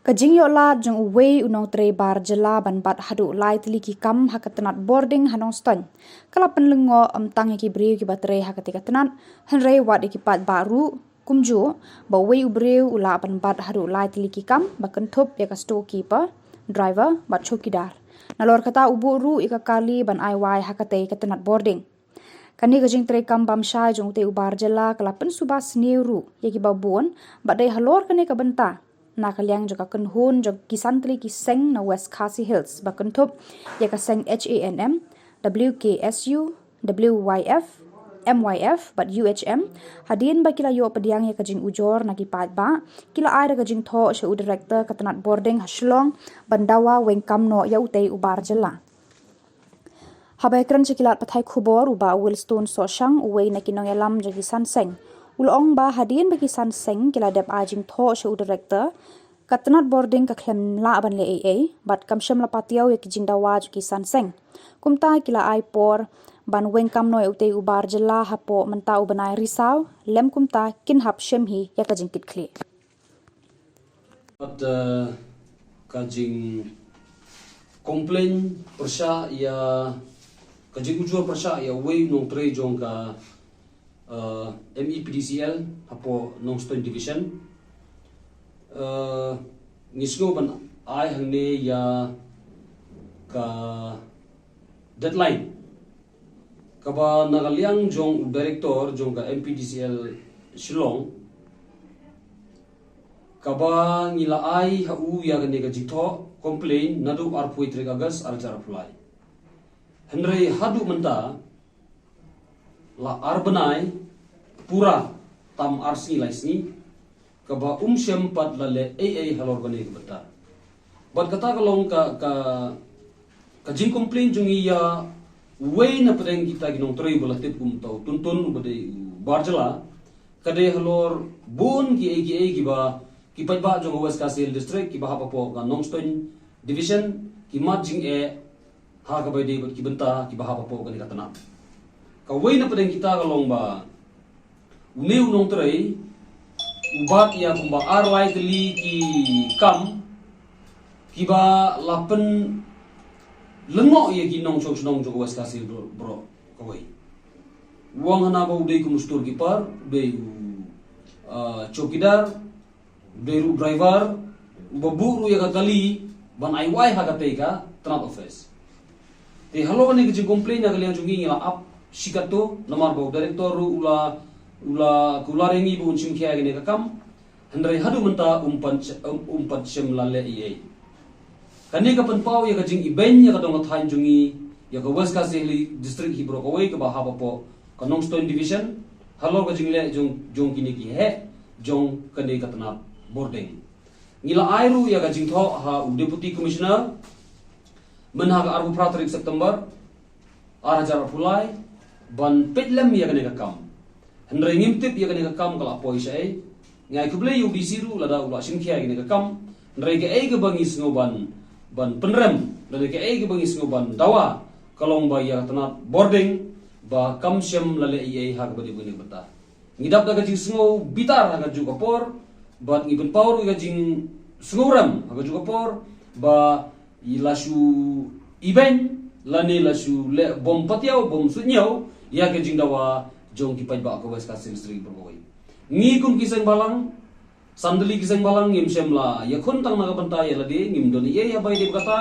Kajing yola jong uwei unong tre bar jela ban bat hadu lai tili ki kam hakatanat boarding hanong ston. Kala penlengo tang ki breu ki batre hakatika tanat henrei wat ki pat baru kumju ba wei ubreu ula ban bat hadu lai tili ki kam ba kentup ya ka storekeeper driver bat chokidar. Nalor kata ubu ru ika kali ban IY hakate katanat boarding. Kani kajing tre kam bam syai jong te ubar jela kala pen subas neuru ya ki babon ba dai halor kane ka benta. Nakaliang juga kenhun jog kisantri kiseng na West Khasi Hills bakentup ya kaseng HANM WKSU WYF MYF but UHM hadin ba kila yo pediang ya kajing ujor na kipat ba kila ai kajing tho shu director katanat boarding haslong bandawa wengkam no ya utei ubar jela habai kran sekilat pathai khubor uba Wilstone Soshang uwei na kinong yalam jagi sanseng ulong ba hadin bagi sanseng kila dep ajing tho shu director katanat boarding ka klem la ban le AA bat kamsham la patiaw ya kijing dawa jagi sanseng kumta kila ai por ban wengkam no ute ubar jela hapo menta ubanai risau lem kumta kin hap shemhi ya kajing kitkli at kajing komplain persya ya kajing ujur persya ya wei nong tre jong ka MEPDCL hapo Nongstoin Division ngisgo ban ai hangne ya ka deadline kaba nagaliang jong director jong ka MPDCL Shillong kaba ngila ai hau ya gane ka jitho complain nadu arpui 3 August arjar apply henry hadu menta la arbanai pura tam arsi laisni kaba syem pat lale AA halor gane bata bat kata kalong ka jing complain jungi ya way na pedeng kita ginong troy balatit tau tuntun bade barjala kade halor bon ki agi ba ki patba jong West Khasi district ki bahapa po ka Nongstoin division ki matjing ha ka bay de ki benta ki bahapa po gani katana ka way na pedeng kita kalong ba uneu nong troy ubat ya kumba arlai teli ki kam ki ba lapen lengo ye ki nong nong jo West Khasi bro kawai uang hana ba udai ku mustur kipar udai chokidar udai ru driver babu ru ya kali ban ai wai ha ka ka tranat office te halo ne ki complain na kali jungi ngila up sikato namar ba director ru ula kularengi bu uncim kya gene kakam hendrai hadu menta umpat sem lale ie kani ka penpau ya kajing iben ya kadong thain jungi ya ka West Khasi district hibro ko wei ka bahaba po ka Nongstoin division halo kajing le jong kini ki he jong kani katana boarding ngila airu ya kajing tho ha deputy commissioner menha ka arbu pratrik September arajar pulai ban petlem ya kani kakam henry ngimtip ya kani kakam kala poi sai ngai kuble yu bisiru lada ula simkhia kani kakam henry ke ai ke bangis ngoban ban penrem dan ke ai ke bangis ngoban dawa kalong ba ya tanat boarding ba kamsyam lale ai ha ke badi bani bata ngidap da gajing sngo bitar ha ju kapor bat ngibun power gajing sngoram ha ju kapor ba ilasu iben lani lasu le bom patiau bom sunyau ya gajing dawa jong ki pajba ko West Khasi district berboy ngi kum kiseng balang sandali kiseng balang ngim semla ya khun tang naga banta ya ladi ngim doni ye ya bai de kata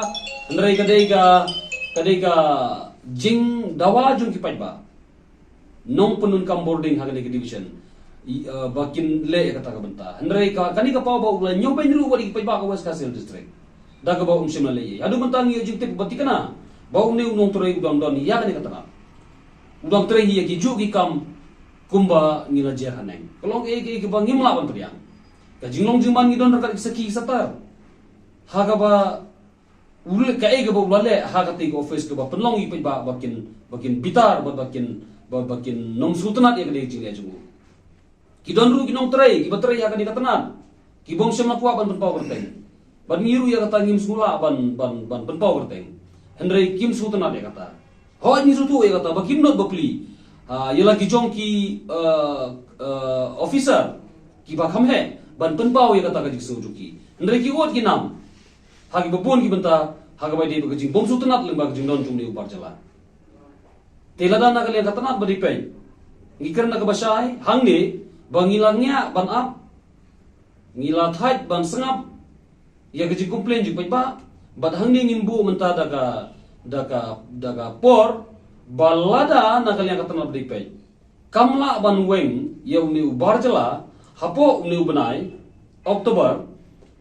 ndrai kadai jing dawa jong ki pajba nong penun kam boarding ha kadai division bakin le kata ka banta ndrai ka kani ka pa ba ula nyopen ru wali ki pajba ko West Khasi district da ka ba semla le ye adu banta ngi jing te batikana ba ne nong tore udang don ya kani kata udang tre hi ki ju ki kam kumba ngila jer haneng kolong e ba ngimla ban priang ka jinglong jingman ngi don rakat saki satar ha ka ba ul ka e ba ulale ha ka te office ka ba penlong i ba bakin bitar bakin nong sultanat ya ka de jingle jungu ki don ru ki nong tre ki batre ya ka ni katanan ki bong sem lapua ban pau berteng ban ngiru ya kata ngim sula ban pau berteng henry kim sultanat ya kata ho ni sutu ya kata bakim not bakli yala ki jong ki officer ki ba kham hai ban penpau ya kata ka jik sojuki ndre ki ot ki nam hagi babon ki benta haga bai de ba jing bom su tenat leng ba jing don chung ni upar jala telada na kalian katanat bari pen ngikar na kabasai hangne bangilangnya ban ap ngila thait ban sengap ya gaji komplain jik ba bad hangne ngimbu menta daga por balada na kalian katanat bari pen kamla ban weng ya uni ubar jala hapo uni ubanai Oktober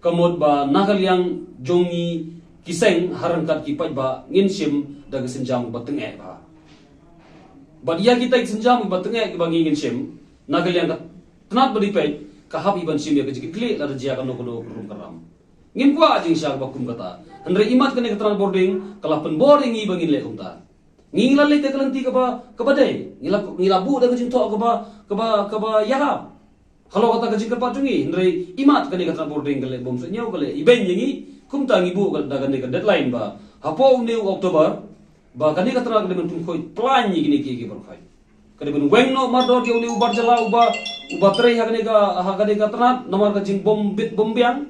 kamod ba nakal yang jongi kiseng harangkat kipat ba nginsim daga senjam ba tengek ba badia kita senjam ba tengek ba nginsim nakal yang tenat beripet kahap iban sim ya kejik klik la rejia kano kono rum karam ngin kwa jing syak ba kum kata andre imat kene ketran boarding kala pen boarding i bangin le kumta ngila le te kalanti ka ba dai ngila bu daga jing to ka ba yahap kalau kata kecil kerpacungi, ndre imat kani kata boarding kale bom senyau kale iben yengi kumta ngibu daga neka deadline ba hapo uni Oktober ba kani kata kale bentum khoi plan ni gini ki berkhai kade ben wengno mardor ke uni ubar jala uba trei hakane ka tanat nomor ka jing bom biang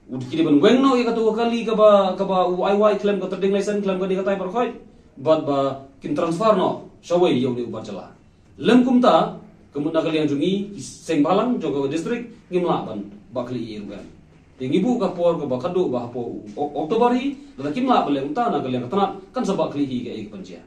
udki ben wengno ke kata kali ka ba uai claim ka trading license claim kani kata berkhai ba kin transfer no shawai ye uni ubar jala lem kumta kemudian kalian jungi seng balang jogo distrik ngimlaban bakli irugan tingibu ka por ka bakadu ba po Oktober hi da kimla bale utana kalian tanat kan sa bakli hi ke ik panjia